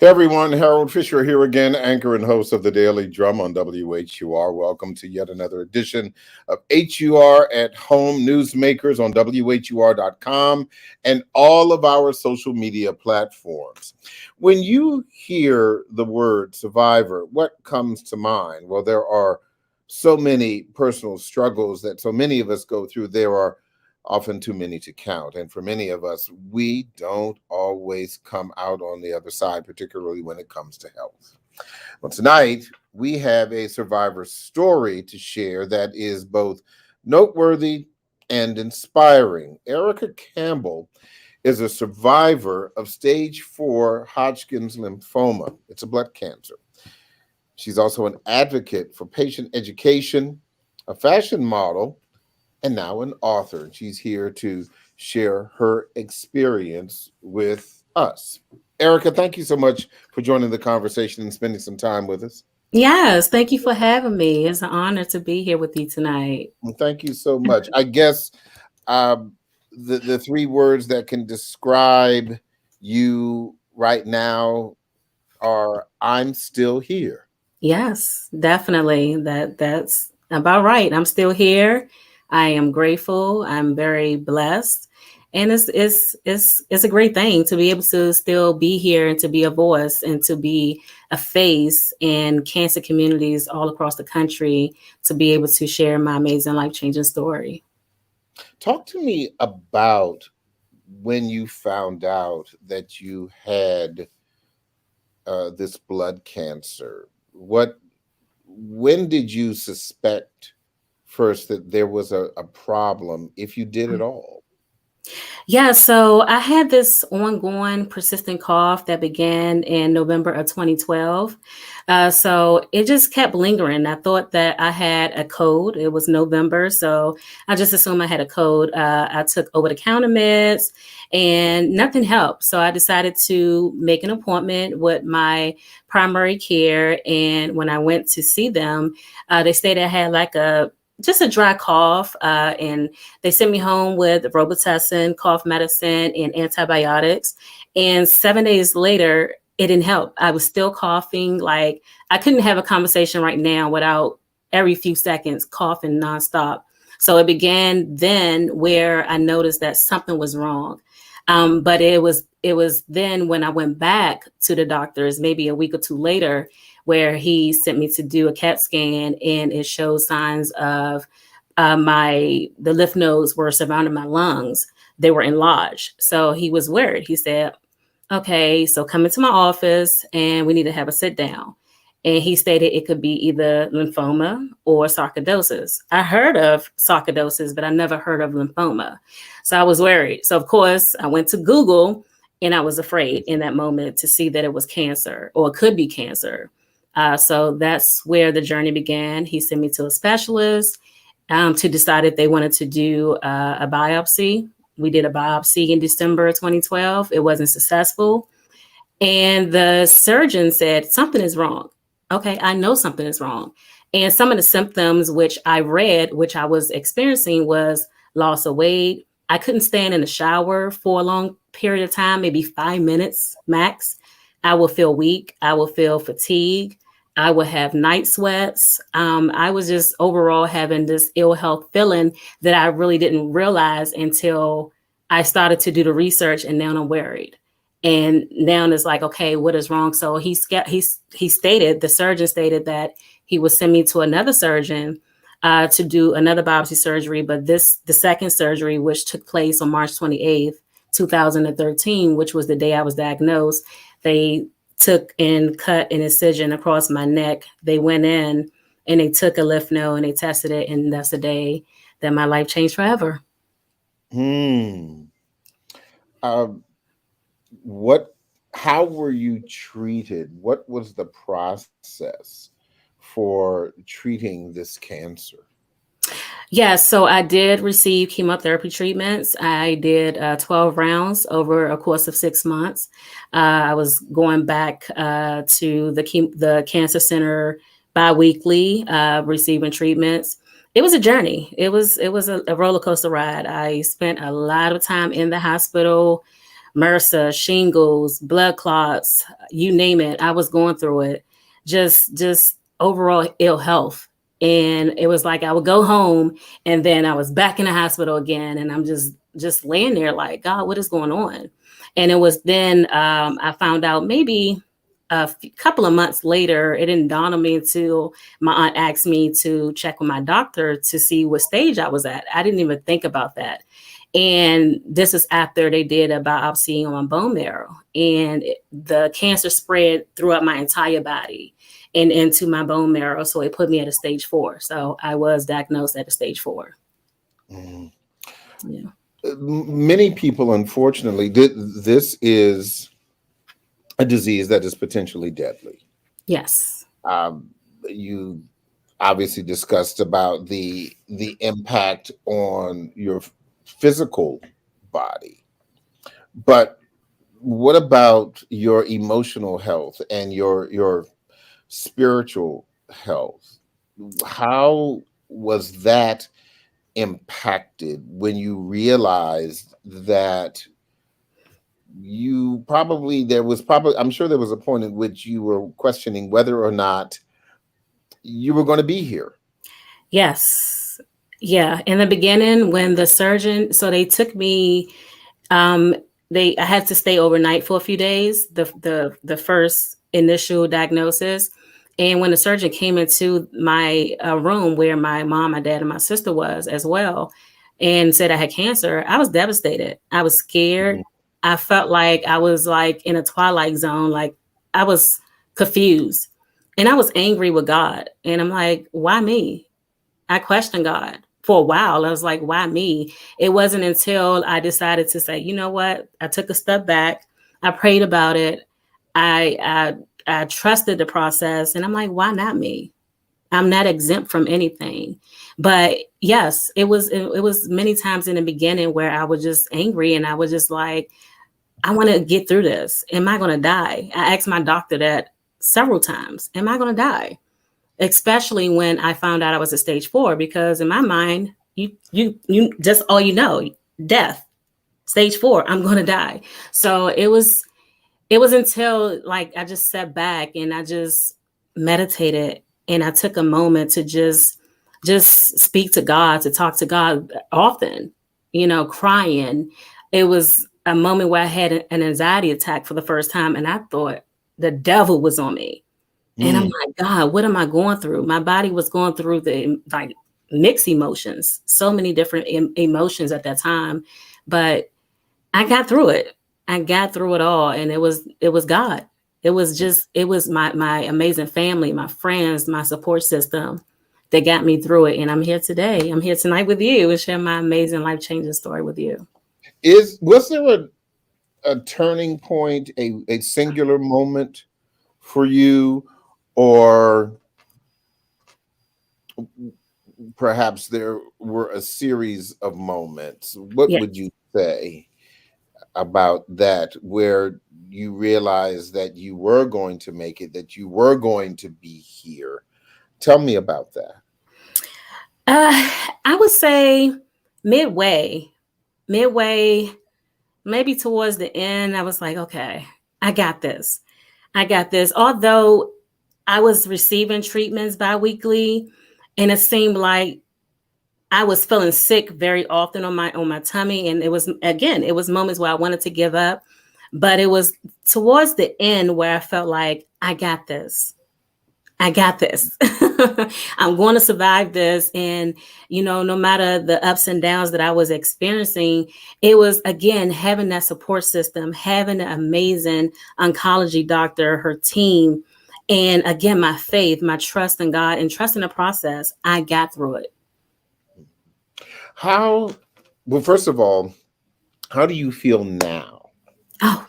Hey everyone, Harold Fisher here again, anchor and host of the Daily Drum on WHUR. Welcome to yet another edition of HUR at Home Newsmakers on WHUR.com and all of our social media platforms. When you hear the word survivor, what comes to mind? Well, there are so many personal struggles that so many of us go through. There are often too many to count. And for many of us, we don't always come out on the other side, particularly when it comes to health. Well, tonight, we have a survivor story to share that is both noteworthy and inspiring. Erica Campbell is a survivor of stage 4 Hodgkin's lymphoma. It's a blood cancer. She's also an advocate for patient education, a fashion model, and now an author. She's here to share her experience with us. Erica, thank you so much for joining the conversation and spending some time with us. Yes, thank you for having me. It's an honor to be here with you tonight. Well, thank you so much. I guess the three words that can describe you right now are "I'm still here." Yes, definitely. That's about right. I'm still here. I am grateful. I'm very blessed. And it's a great thing to be able to still be here and to be a voice and to be a face in cancer communities all across the country to be able to share my amazing life-changing story. Talk to me about when you found out that you had this blood cancer. When did you suspect first that there was a problem, if you did at all? Yeah, so I had this ongoing persistent cough that began in November of 2012. So it just kept lingering. I thought that I had a cold. It was November, so I just assumed I had a cold. I took over-the-counter meds and nothing helped. So I decided to make an appointment with my primary care. And when I went to see them, they stated I had like just a dry cough, and they sent me home with Robitussin, cough medicine, and antibiotics. And 7 days later, it didn't help. I was still coughing. Like I couldn't have a conversation right now without every few seconds coughing nonstop. So it began then where I noticed that something was wrong. But it was then when I went back to the doctors, maybe a week or two later, where he sent me to do a CAT scan, and it showed signs of the lymph nodes were surrounding my lungs. They were enlarged. So he was worried. He said, okay, so come into my office and we need to have a sit down. And he stated it could be either lymphoma or sarcoidosis. I heard of sarcoidosis, but I never heard of lymphoma. So I was worried. So of course I went to Google, and I was afraid in that moment to see that it was cancer or it could be cancer. So that's where the journey began. He sent me to a specialist to decide if they wanted to do a biopsy. We did a biopsy in December 2012. It wasn't successful. And the surgeon said, something is wrong. Okay, I know something is wrong. And some of the symptoms which I read, which I was experiencing, was loss of weight. I couldn't stand in the shower for a long period of time, maybe 5 minutes max. I will feel weak. I will feel fatigue. I would have night sweats. I was just overall having this ill health feeling that I really didn't realize until I started to do the research, and now I'm worried. And now it's like, okay, what is wrong? So the surgeon stated that he would send me to another surgeon to do another biopsy surgery. But the second surgery, which took place on March 28th, 2013, which was the day I was diagnosed, they took and cut an incision across my neck. They went in and they took a lymph node and they tested it. And that's the day that my life changed forever. How were you treated? What was the process for treating this cancer? Yes, so I did receive chemotherapy treatments. I did 12 rounds over a course of 6 months. I was going back to the cancer center biweekly, receiving treatments. It was a journey. It was a roller coaster ride. I spent a lot of time in the hospital. MRSA, shingles, blood clots, you name it. I was going through it. Just overall ill health. And it was like I would go home and then I was back in the hospital again. And I'm just laying there like, God, what is going on? And it was then I found out maybe couple of months later, it didn't dawn on me until my aunt asked me to check with my doctor to see what stage I was at. I didn't even think about that. And this is after they did a biopsy on my bone marrow, and the cancer spread throughout my entire body and into my bone marrow. So it put me at a stage 4. So I was diagnosed at a stage 4. Mm. Yeah. Many people, unfortunately, this is a disease that is potentially deadly. Yes. You obviously discussed about the impact on your physical body, but what about your emotional health and your spiritual health? How was that impacted when you realized that I'm sure there was a point at which you were questioning whether or not you were going to be here? Yes. Yeah. In the beginning, when the surgeon, so they took me, I had to stay overnight for a few days, the first initial diagnosis. And when the surgeon came into my room where my mom, my dad, and my sister was as well, and said I had cancer, I was devastated. I was scared. I felt like I was like in a twilight zone. Like I was confused and I was angry with God. And I'm like, why me? I questioned God for a while. I was like, why me? It wasn't until I decided to say, you know what? I took a step back. I prayed about it. I trusted the process. And I'm like, why not me? I'm not exempt from anything. But yes, it was many times in the beginning where I was just angry and I was just like, I want to get through this. Am I going to die? I asked my doctor that several times. Am I going to die? Especially when I found out I was a stage 4, because in my mind, you just all you know, death, stage 4, I'm going to die. So it was until like I just sat back and I just meditated and I took a moment to just speak to God, to talk to God often, crying. It was a moment where I had an anxiety attack for the first time, and I thought the devil was on me. And I'm like, God, what am I going through? My body was going through the like mixed emotions, so many different emotions at that time, but I got through it. I got through it all, and it was God. It was my amazing family, my friends, my support system that got me through it. And I'm here today. I'm here tonight with you and share my amazing life-changing story with you. Was there a turning point, a singular moment for you, or perhaps there were a series of moments? What would you say about that, where you realized that you were going to make it, that you were going to be here? Tell me about that. I would say midway, maybe towards the end, I was like, okay, I got this. Although I was receiving treatments biweekly, and it seemed like I was feeling sick very often on my tummy. And it was moments where I wanted to give up, but it was towards the end where I felt like I got this. I'm going to survive this. And, no matter the ups and downs that I was experiencing, it was, again, having that support system, having an amazing oncology doctor, her team, and again, my faith, my trust in God, and trust in the process. I got through it. Well, first of all, how do you feel now? Oh,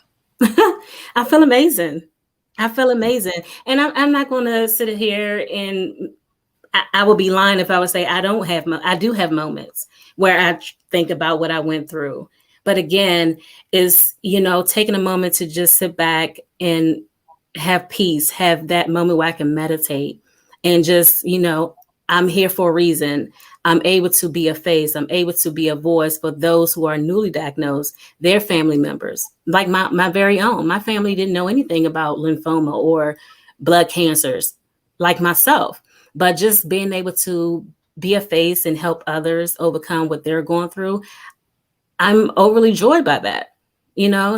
I feel amazing. And I'm not going to sit here and I would be lying if I would say I do have moments where I think about what I went through. But again, is, taking a moment to just sit back and have peace, have that moment where I can meditate and just, I'm here for a reason. I'm able to be a face. I'm able to be a voice for those who are newly diagnosed, their family members, like my very own. My family didn't know anything about lymphoma or blood cancers like myself, but just being able to be a face and help others overcome what they're going through, I'm overly joyed by that.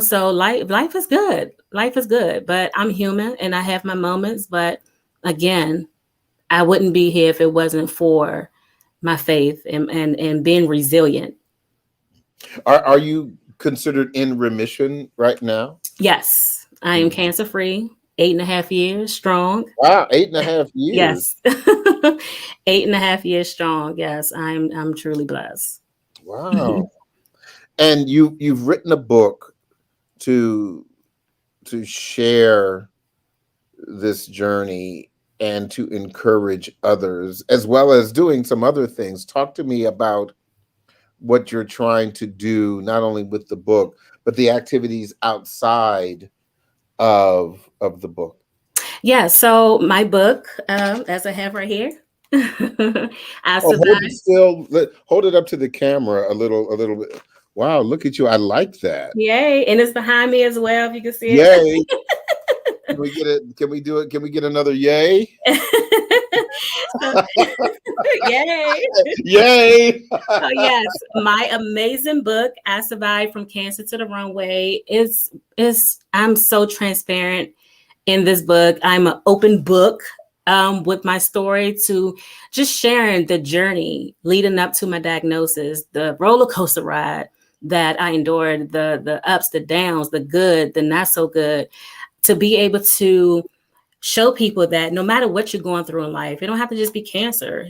So life is good. Life is good, but I'm human and I have my moments. But again, I wouldn't be here if it wasn't for my faith and being resilient. Are you considered in remission right now? Yes, I am cancer free, 8.5 years strong. Wow, 8.5 years. Yes. 8.5 years strong. Yes, I'm truly blessed. Wow. And you've written a book to share this journey and to encourage others, as well as doing some other things. Talk to me about what you're trying to do, not only with the book, but the activities outside of the book. Yeah, so my book, as I have right here, I Oh, survived. hold it up to the camera a little bit. Wow, look at you. I like that. Yay. And it's behind me as well, if you can see it. Yay. Can we get it? Can we do it? Can we get another yay? Yay. Yay. Oh, yes. My amazing book, I Survived from Cancer to the Runway, is I'm so transparent in this book. I'm an open book with my story, to just sharing the journey leading up to my diagnosis, the roller coaster ride that I endured, the ups, the downs, the good, the not so good, to be able to show people that no matter what you're going through in life, it don't have to just be cancer.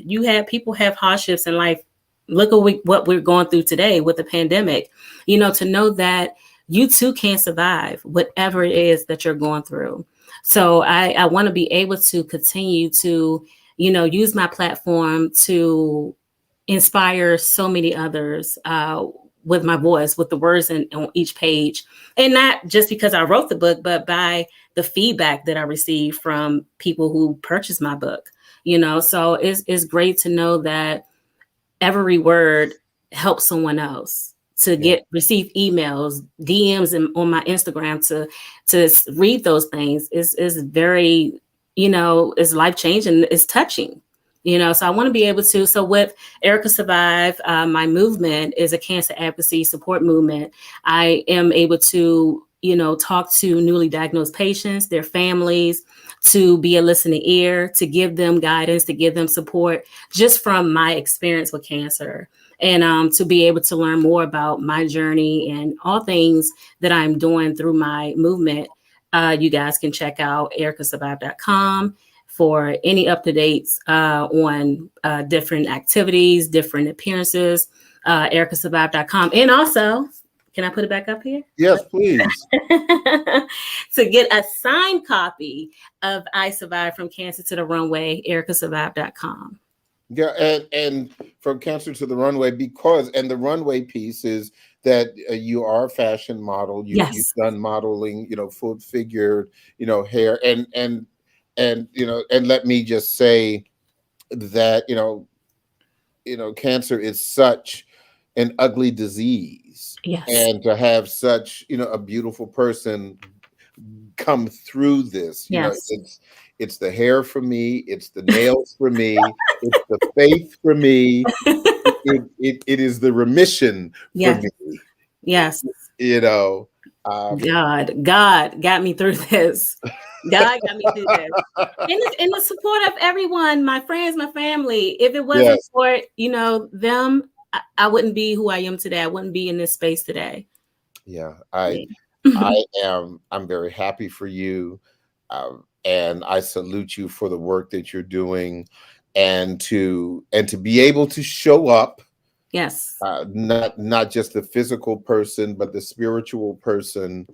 People have hardships in life. Look at what we're going through today with the pandemic, to know that you too can survive whatever it is that you're going through. So I want to be able to continue to, use my platform to inspire so many others with my voice, with the words on each page. And not just because I wrote the book, but by the feedback that I receive from people who purchase my book. So it's great to know that every word helps someone else to receive emails, DMs on my Instagram to read those things is very, is life-changing. It's touching. So I want to be able to. So with Erica Survive, my movement is a cancer advocacy support movement. I am able to, talk to newly diagnosed patients, their families, to be a listening ear, to give them guidance, to give them support, just from my experience with cancer, and to be able to learn more about my journey and all things that I'm doing through my movement. You guys can check out ericasurvive.com for any up-to-dates on different activities, different appearances, ericasurvive.com. And also, can I put it back up here? Yes, please. To get a signed copy of I Survived from Cancer to the Runway, ericasurvive.com. Yeah, and from cancer to the runway, and the runway piece is that you are a fashion model. You've done modeling, full figured, hair, and let me just say that cancer is such an ugly disease. Yes. And to have such a beautiful person come through this, it's the hair for me, it's the nails for me, it's the faith for me, it is the remission for me. Yes. God got me through this. God got me through this. And the support of everyone, my friends, my family. If it wasn't for, them, I wouldn't be who I am today. I wouldn't be in this space today. Yeah, I'm very happy for you. And I salute you for the work that you're doing, and to be able to show up. Yes. Not just the physical person, but the spiritual person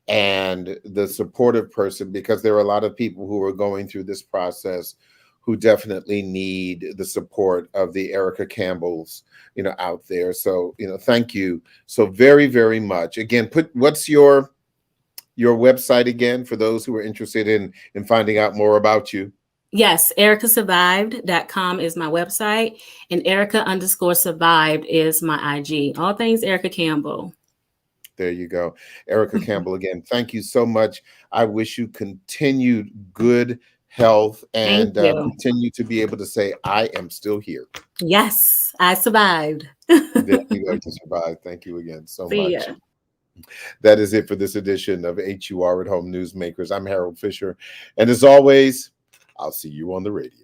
and the supportive person, because there are a lot of people who are going through this process who definitely need the support of the Erica Campbells, out there. So, thank you so very, very much. Again, what's your website again for those who are interested in finding out more about you? Yes, ericasurvived.com is my website, and Erica_survived is my IG. All things Erica Campbell. There you go. Erica Campbell, again, thank you so much. I wish you continued good health and continue to be able to say, I am still here. Yes, I survived. There you go, to survive. Thank you again so See much. ya. That is it for this edition of HUR at Home Newsmakers. I'm Harold Fisher. And as always, I'll see you on the radio.